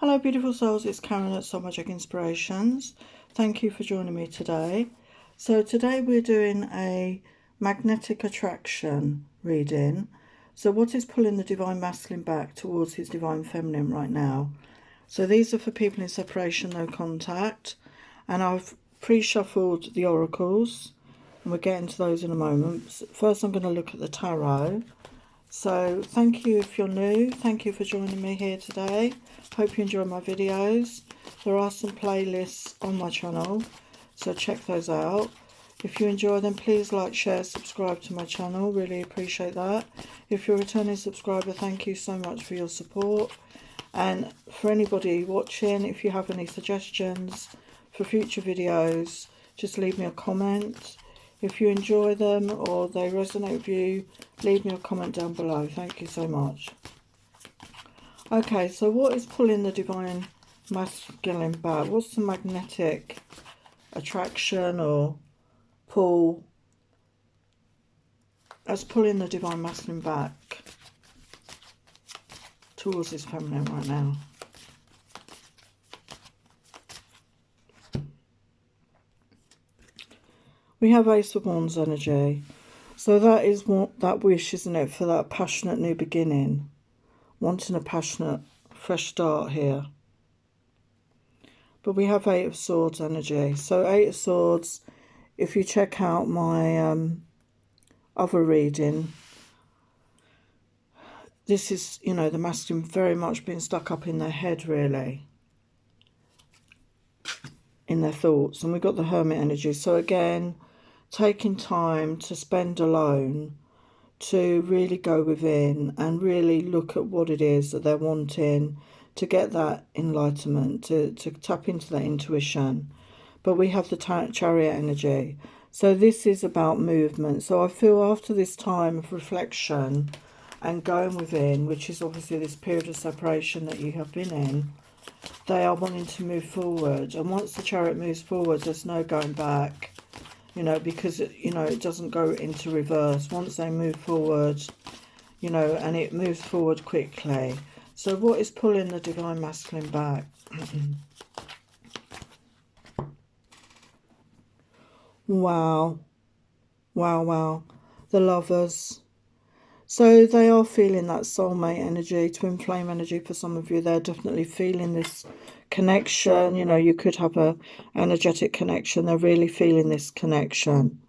Hello beautiful souls, it's Karen at Soul Magic Inspirations. Thank you for joining me today. So today we're doing a magnetic attraction reading. So what is pulling the Divine Masculine back towards his Divine Feminine right now? So these are for people in separation, no contact. And I've pre-shuffled the oracles and we'll get into those in a moment. First I'm going to look at the tarot. So thank you if you're new. Thank you for joining me here today. Hope you enjoy my videos. There are some playlists on my channel, so check those out. If you enjoy them, please like, share, subscribe to my channel. Really appreciate that. If you're a returning subscriber, thank you so much for your support. And for anybody watching, if you have any suggestions for future videos, just leave me a comment. If you enjoy them or they resonate with you, leave me a comment down below. Thank you so much. Okay, so what is pulling the Divine Masculine back? What's the magnetic attraction or pull that's pulling the Divine Masculine back towards his feminine right now? We have Ace of Wands energy. So that is what that wish, isn't it, for that passionate new beginning. Wanting a passionate fresh start here. But we have Eight of Swords energy. So Eight of Swords, if you check out my other reading, this is, you know, the masculine very much being stuck up in their head, really. In their thoughts. And we've got the Hermit energy. So again, taking time to spend alone, to really go within and really look at what it is that they're wanting, to get that enlightenment, to tap into that intuition. But we have the Chariot energy. So this is about movement. So I feel after this time of reflection and going within, which is obviously this period of separation that you have been in, they are wanting to move forward. And once the Chariot moves forward, there's no going back. You know, because, you know, it doesn't go into reverse. Once they move forward, you know, and it moves forward quickly. So what is pulling the Divine Masculine back? Wow. Wow, wow. The Lovers. So they are feeling that soulmate energy, twin flame energy for some of you. They're definitely feeling this connection. You know, you could have a energetic connection. They're really feeling this connection.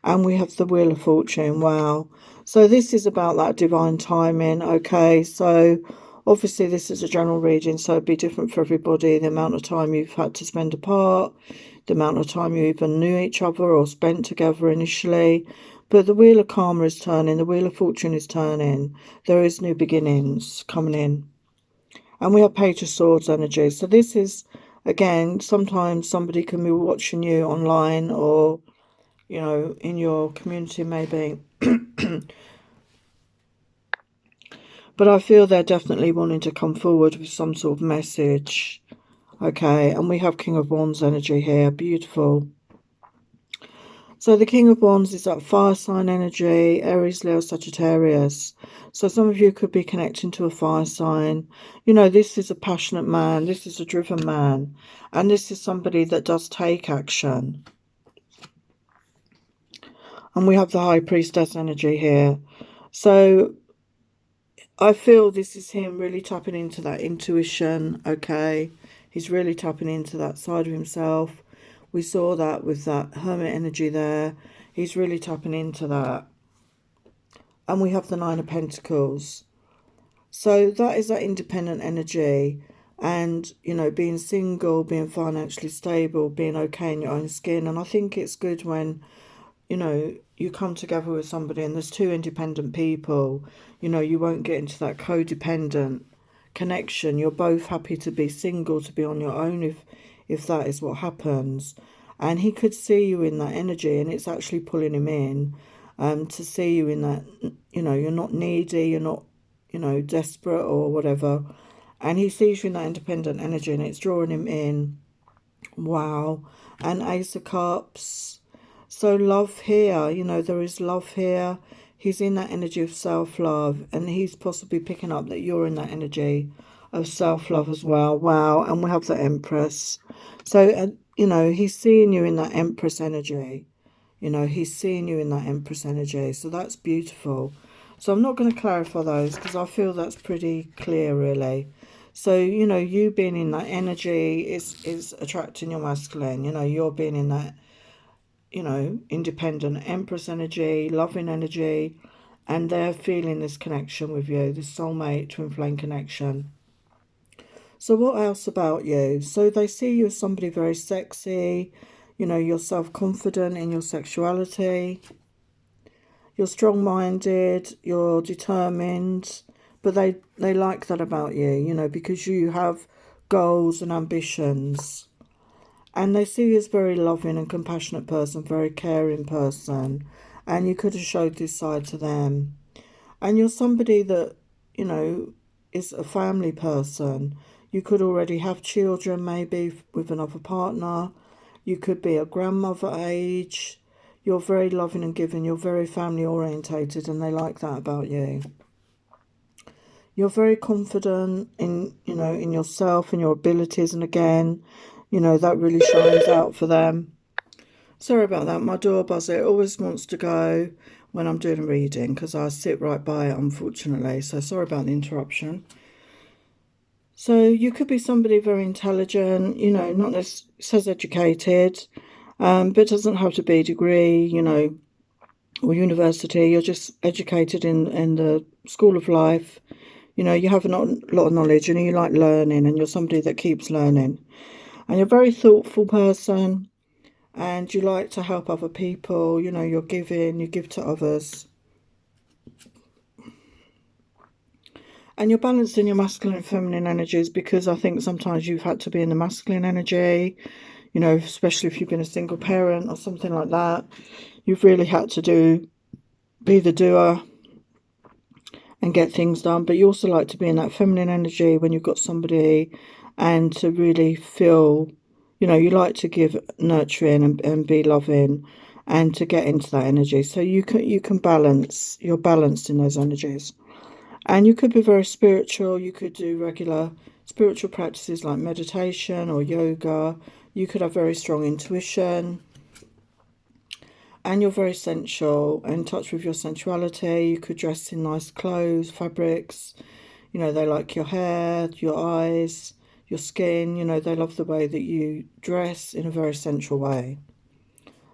And we have the Wheel of Fortune. Wow. So this is about that divine timing. Okay, so obviously this is a general reading, so it'd be different for everybody. The amount of time you've had to spend apart, the amount of time you even knew each other or spent together initially. But the Wheel of Karma is turning. The Wheel of Fortune is turning. There is new beginnings coming in. And we have Page of Swords energy. So this is, again, sometimes somebody can be watching you online or, you know, in your community maybe. But I feel they're definitely wanting to come forward with some sort of message. Okay, and we have King of Wands energy here. Beautiful. So the King of Wands is that fire sign energy, Aries, Leo, Sagittarius. So some of you could be connecting to a fire sign. You know, this is a passionate man. This is a driven man. And this is somebody that does take action. And we have the High Priestess energy here. So I feel this is him really tapping into that intuition, okay? He's really tapping into that side of himself. We saw that with that Hermit energy there. He's really tapping into that. And we have the Nine of Pentacles. So that is that independent energy. And, you know, being single, being financially stable, being okay in your own skin. And I think it's good when, you know, you come together with somebody and there's two independent people, you know, you won't get into that codependent connection. You're both happy to be single, to be on your own if that is what happens. And he could see you in that energy, and it's actually pulling him in to see you in that, you know, you're not needy, you're not, you know, desperate or whatever. And he sees you in that independent energy and it's drawing him in. Wow. And Ace of Cups. So love here, you know, there is love here. He's in that energy of self-love and he's possibly picking up that you're in that energy of self-love as well. Wow. And we have the Empress. So, you know, he's seeing you in that Empress energy. You know, he's seeing you in that Empress energy. So that's beautiful. So I'm not going to clarify those because I feel that's pretty clear, really. So, you know, you being in that energy is attracting your masculine. You know, you're being in that, you know, independent Empress energy, loving energy, and they're feeling this connection with you, this soulmate twin flame connection. So what else about you? So they see you as somebody very sexy, you know, you're self-confident in your sexuality, you're strong-minded, you're determined, but they like that about you, you know, because you have goals and ambitions. And they see you as a very loving and compassionate person, very caring person. And you could have showed this side to them. And you're somebody that, you know, is a family person. You could already have children, maybe with another partner. You could be a grandmother age. You're very loving and giving. You're very family orientated, and they like that about you. You're very confident in, you know, in yourself and your abilities. And again, you know, that really shines out for them. Sorry about that. My door buzzer, it always wants to go when I'm doing a reading because I sit right by it, unfortunately. So sorry about the interruption. So you could be somebody very intelligent, you know, not necessarily says educated, but doesn't have to be a degree, you know, or university. You're just educated in the school of life. You know, you have a lot of knowledge and you like learning, and you're somebody that keeps learning. And you're a very thoughtful person, and you like to help other people. You know, you're giving, you give to others. And you're balanced in your masculine and feminine energies, because I think sometimes you've had to be in the masculine energy, you know, especially if you've been a single parent or something like that. You've really had to be the doer and get things done. But you also like to be in that feminine energy when you've got somebody, and to really feel, you know, you like to give nurturing and be loving, and to get into that energy. So you can balance, you're balanced in those energies. And you could be very spiritual. You could do regular spiritual practices like meditation or yoga. You could have very strong intuition. And you're very sensual, in touch with your sensuality. You could dress in nice clothes, fabrics. You know, they like your hair, your eyes, your skin. You know, they love the way that you dress in a very sensual way.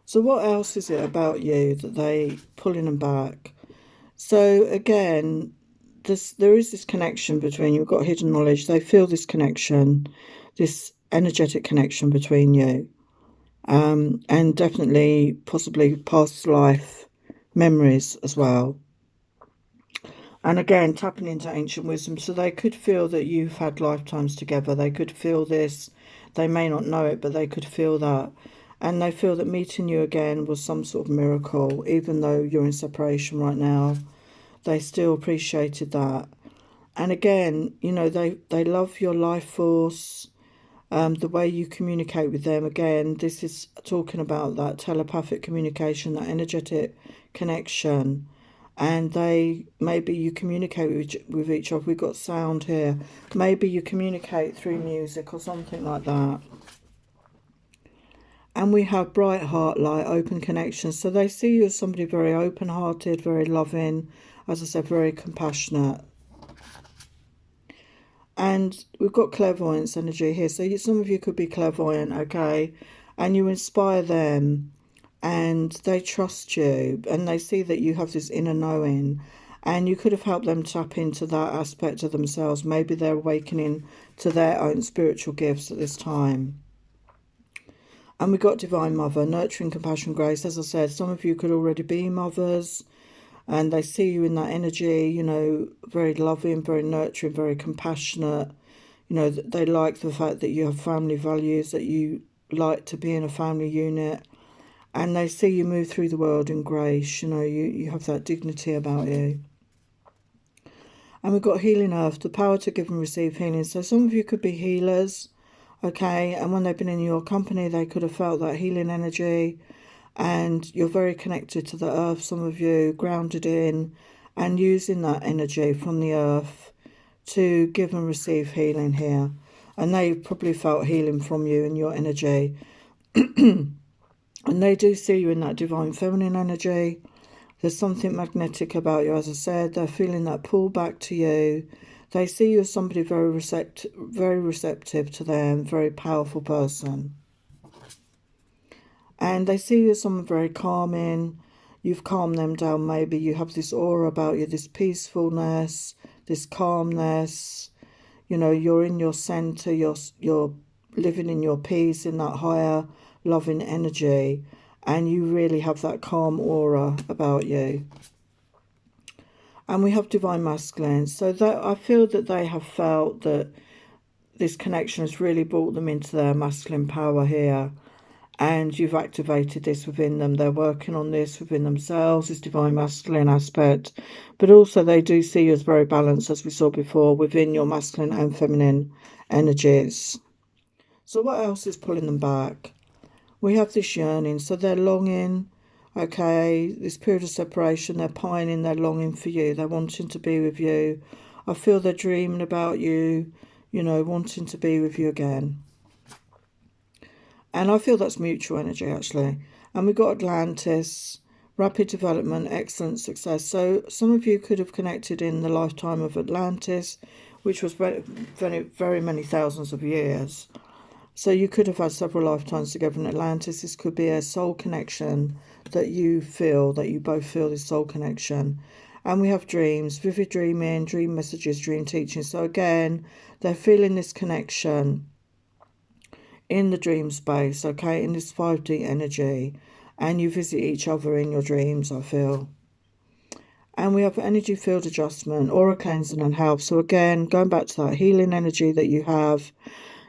So what else is it about you that they pulling them back? So again, there is this connection between you. You've got hidden knowledge. They feel this connection, this energetic connection between you. And definitely possibly past life memories as well. And again, tapping into ancient wisdom. So they could feel that you've had lifetimes together. They could feel this. They may not know it, but they could feel that. And they feel that meeting you again was some sort of miracle. Even though you're in separation right now, they still appreciated that. And again, you know, they love your life force. The way you communicate with them. Again, this is talking about that telepathic communication, that energetic connection. And maybe you communicate with each other. We've got sound here. Maybe you communicate through music or something like that. And we have bright heart light, open connections. So they see you as somebody very open-hearted, very loving, as I said, very compassionate. And we've got clairvoyance energy here. So some of you could be clairvoyant, okay? And you inspire them, and they trust you, and they see that you have this inner knowing. And you could have helped them tap into that aspect of themselves. Maybe they're awakening to their own spiritual gifts at this time. And we've got Divine Mother, nurturing, compassion, grace. As I said, some of you could already be mothers, and they see you in that energy, you know, very loving, very nurturing, very compassionate. You know, they like the fact that you have family values, that you like to be in a family unit, and they see you move through the world in grace. You know, you have that dignity about you. And we've got Healing Earth, the power to give and receive healing. So some of you could be healers, okay, and when they've been in your company, they could have felt that healing energy. And you're very connected to the earth, some of you, grounded in, and using that energy from the earth to give and receive healing here. And they've probably felt healing from you and your energy. And they do see you in that divine feminine energy. There's something magnetic about you, as I said. They're feeling that pull back to you. They see you as somebody very receptive to them, very powerful person. And they see you as someone very calming. You've calmed them down. Maybe you have this aura about you, this peacefulness, this calmness. You know, you're in your center. You're living in your peace, in that higher loving energy, and you really have that calm aura about you. And we have divine masculine, so that I feel that they have felt that this connection has really brought them into their masculine power here, and you've activated this within them. They're working on this within themselves, this divine masculine aspect, but also they do see you as very balanced, as we saw before, within your masculine and feminine energies. So what else is pulling them back? We have this yearning, so they're longing, okay, this period of separation, they're pining, they're longing for you, they're wanting to be with you. I feel they're dreaming about you, you know, wanting to be with you again. And I feel that's mutual energy, actually. And we've got Atlantis, rapid development, excellent success. So some of you could have connected in the lifetime of Atlantis, which was very many thousands of years. So you could have had several lifetimes together in Atlantis. This could be a soul connection that you feel, that you both feel this soul connection. And we have dreams, vivid dreaming, dream messages, dream teaching. So again, they're feeling this connection in the dream space, okay, in this 5D energy. And you visit each other in your dreams, I feel. And we have energy field adjustment, aura cleansing and health. So again, going back to that healing energy that you have,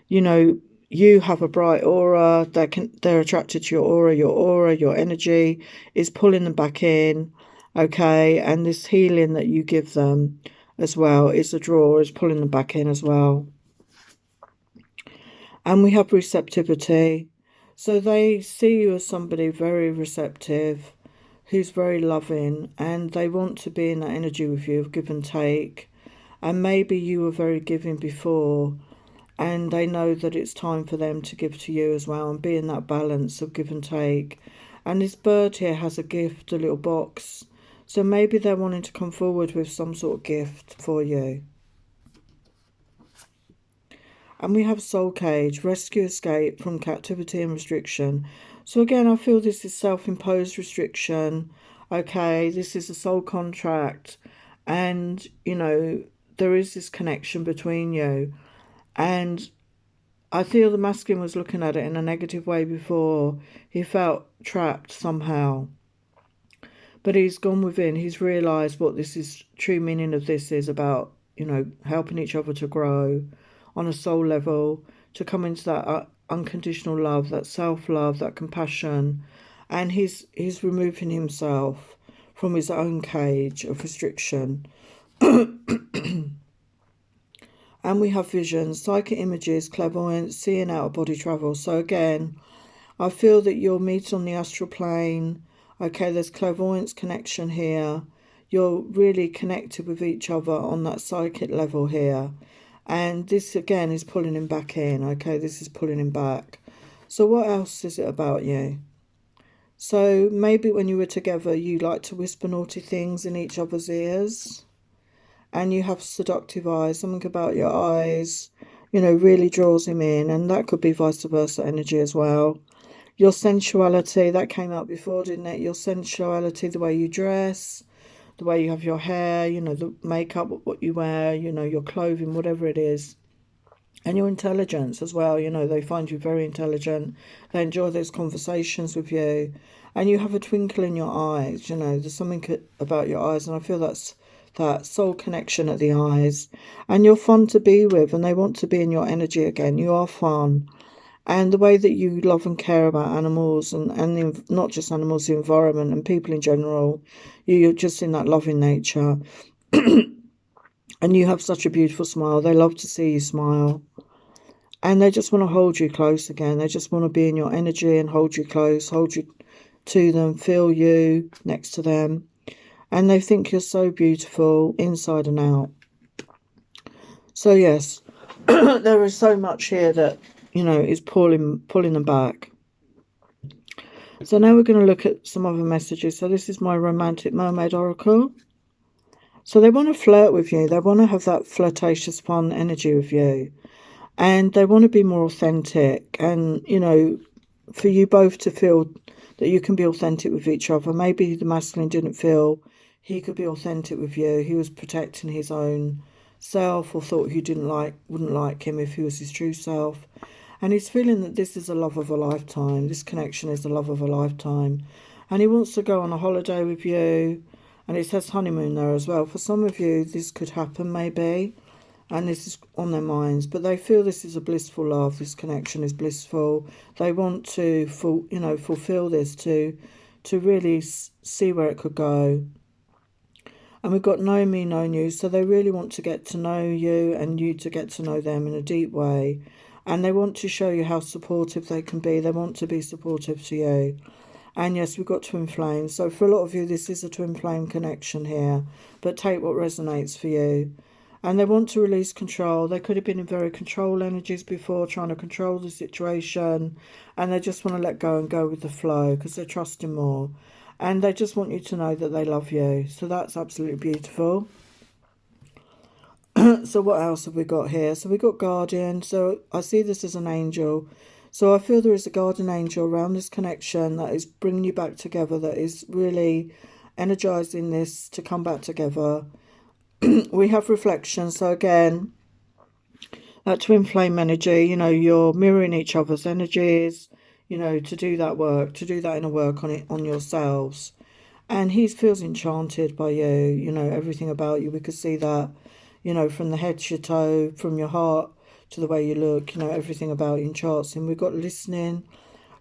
you know, you have a bright aura. They're attracted to your energy is pulling them back in, okay? And this healing that you give them as well is a draw, is pulling them back in as well. And we have receptivity. So they see you as somebody very receptive, who's very loving, and they want to be in that energy with you of give and take. And maybe you were very giving before, and they know that it's time for them to give to you as well and be in that balance of give and take. And this bird here has a gift, a little box. So maybe they're wanting to come forward with some sort of gift for you. And we have soul cage, rescue, escape from captivity and restriction. So again, I feel this is self-imposed restriction. Okay, this is a soul contract. And, you know, there is this connection between you. And I feel the masculine was looking at it in a negative way before. He felt trapped somehow. But he's gone within. He's realised what this is, true meaning of this is about, you know, helping each other to grow on a soul level, to come into that unconditional love, that self-love, that compassion. And he's removing himself from his own cage of restriction. And we have visions, psychic images, clairvoyance, seeing out of body travel. So again, I feel that you'll meet on the astral plane. Okay, there's clairvoyance connection here. You're really connected with each other on that psychic level here. And this again is pulling him back in. Okay, this is pulling him back. So what else is it about you? So maybe when you were together, you like to whisper naughty things in each other's ears. And you have seductive eyes, something about your eyes, you know, really draws him in. And that could be vice versa energy as well. Your sensuality, that came out before, didn't it? Your sensuality, the way you dress, the way you have your hair, you know, the makeup, what you wear, you know, your clothing, whatever it is. And your intelligence as well, you know, they find you very intelligent. They enjoy those conversations with you. And you have a twinkle in your eyes, you know, there's something about your eyes. And I feel that's that soul connection at the eyes. And you're fun to be with, and they want to be in your energy again. You are fun. And the way that you love and care about animals and not just animals, the environment and people in general, you're just in that loving nature. And you have such a beautiful smile. They love to see you smile. And they just want to hold you close again. They just want to be in your energy and hold you close, hold you to them, feel you next to them. And they think you're so beautiful inside and out. So yes, there is so much here that, you know, is pulling them back. So now we're going to look at some other messages. So this is my romantic mermaid oracle. So they want to flirt with you. They want to have that flirtatious, fun energy with you. And they want to be more authentic. And, you know, for you both to feel that you can be authentic with each other. Maybe the masculine didn't feel he could be authentic with you. He was protecting his own self, or thought you wouldn't like him if he was his true self. And he's feeling that this is a love of a lifetime. This connection is the love of a lifetime. And he wants to go on a holiday with you. And it says honeymoon there as well. For some of you, this could happen maybe. And this is on their minds. But they feel this is a blissful love. This connection is blissful. They want to, fulfill this, to really see where it could go. And we've got know me, know you. So they really want to get to know you, and you to get to know them in a deep way. And they want to show you how supportive they can be. They want to be supportive to you. And yes, we've got twin flames. So for a lot of you, this is a twin flame connection here. But take what resonates for you. And they want to release control. They could have been in very control energies before, trying to control the situation. And they just want to let go and go with the flow, because they're trusting more. And they just want you to know that they love you. So that's absolutely beautiful. So what else have we got here? So we got guardian. So I see this as an angel. So I feel there is a guardian angel around this connection that is bringing you back together, that is really energizing this to come back together. We have reflection. So again, that twin flame energy, you know, you're mirroring each other's energies, you know, to do that work, to do that inner work on yourselves. And he feels enchanted by you, you know, everything about you. We could see that, you know, from the head to your toe, from your heart to the way you look, you know, everything about you enchants him. We've got listening.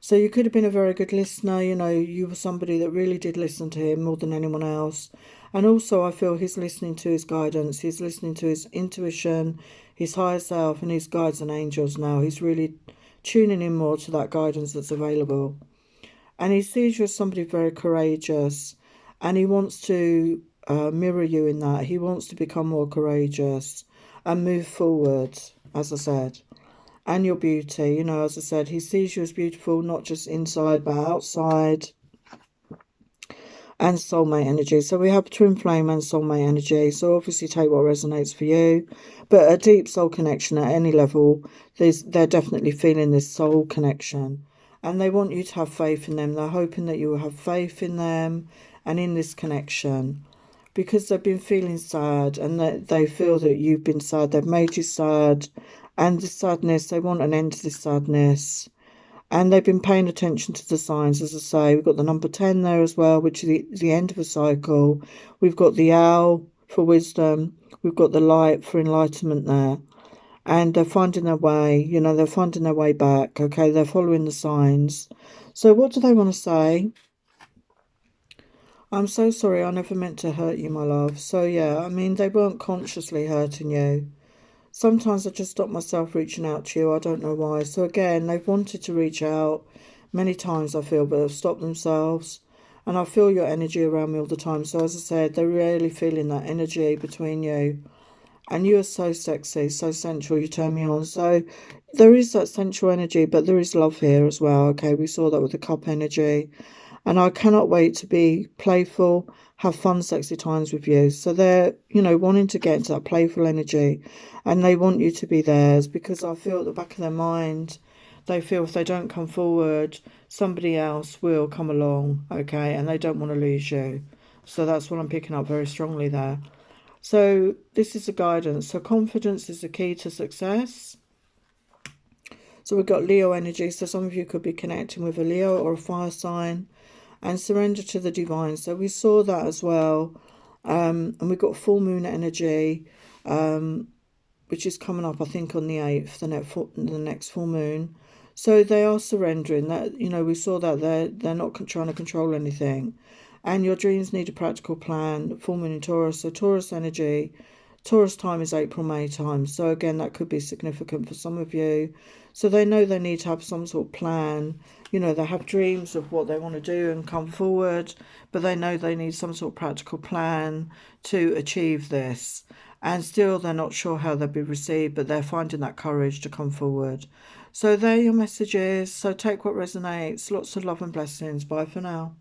So you could have been a very good listener, you know, you were somebody that really did listen to him more than anyone else. And also I feel he's listening to his guidance, he's listening to his intuition, his higher self and his guides and angels now. He's really tuning in more to that guidance that's available. And he sees you as somebody very courageous, and he wants to mirror you in that. He wants to become more courageous and move forward, as I said. And your beauty, you know, as I said, he sees you as beautiful, not just inside but outside. And soulmate energy. So we have twin flame and soulmate energy. So obviously take what resonates for you. But a deep soul connection at any level, they're definitely feeling this soul connection. And they want you to have faith in them. They're hoping that you will have faith in them and in this connection. Because they've been feeling sad, and they feel that you've been sad. They've made you sad. And the sadness, they want an end to this sadness. And they've been paying attention to the signs, as I say. We've got the number 10 there as well, which is the end of a cycle. We've got the owl for wisdom. We've got the light for enlightenment there. And they're finding their way, you know, they're finding their way back, okay? They're following the signs. So what do they want to say? I'm so sorry, I never meant to hurt you, my love. So yeah, I mean, they weren't consciously hurting you. Sometimes I just stop myself reaching out to you. I don't know why. So again, they've wanted to reach out many times, I feel, but they've stopped themselves. And I feel your energy around me all the time. So as I said, they're really feeling that energy between you. And you are so sexy, so sensual. You turn me on. So there is that sensual energy, but there is love here as well. Okay, we saw that with the cup energy. And I cannot wait to be playful, have fun, sexy times with you. So they're, you know, wanting to get into that playful energy, and they want you to be theirs, because I feel at the back of their mind, they feel if they don't come forward, somebody else will come along, okay, and they don't want to lose you. So that's what I'm picking up very strongly there. So this is the guidance. So confidence is the key to success. So we've got Leo energy. So some of you could be connecting with a Leo or a fire sign. And surrender to the divine. So we saw that as well. And we've got full moon energy, which is coming up, I think, on the 8th, the next full moon. So they are surrendering. That, you know, we saw that they're not trying to control anything. And your dreams need a practical plan. Full moon in Taurus. So Taurus energy, Taurus time is April, May time. So again, that could be significant for some of you. So they know they need to have some sort of plan. You know, they have dreams of what they want to do and come forward, but they know they need some sort of practical plan to achieve this. and still they're not sure how they'll be received, but they're finding that courage to come forward. So there are your messages. So take what resonates. Lots of love and blessings. Bye for now.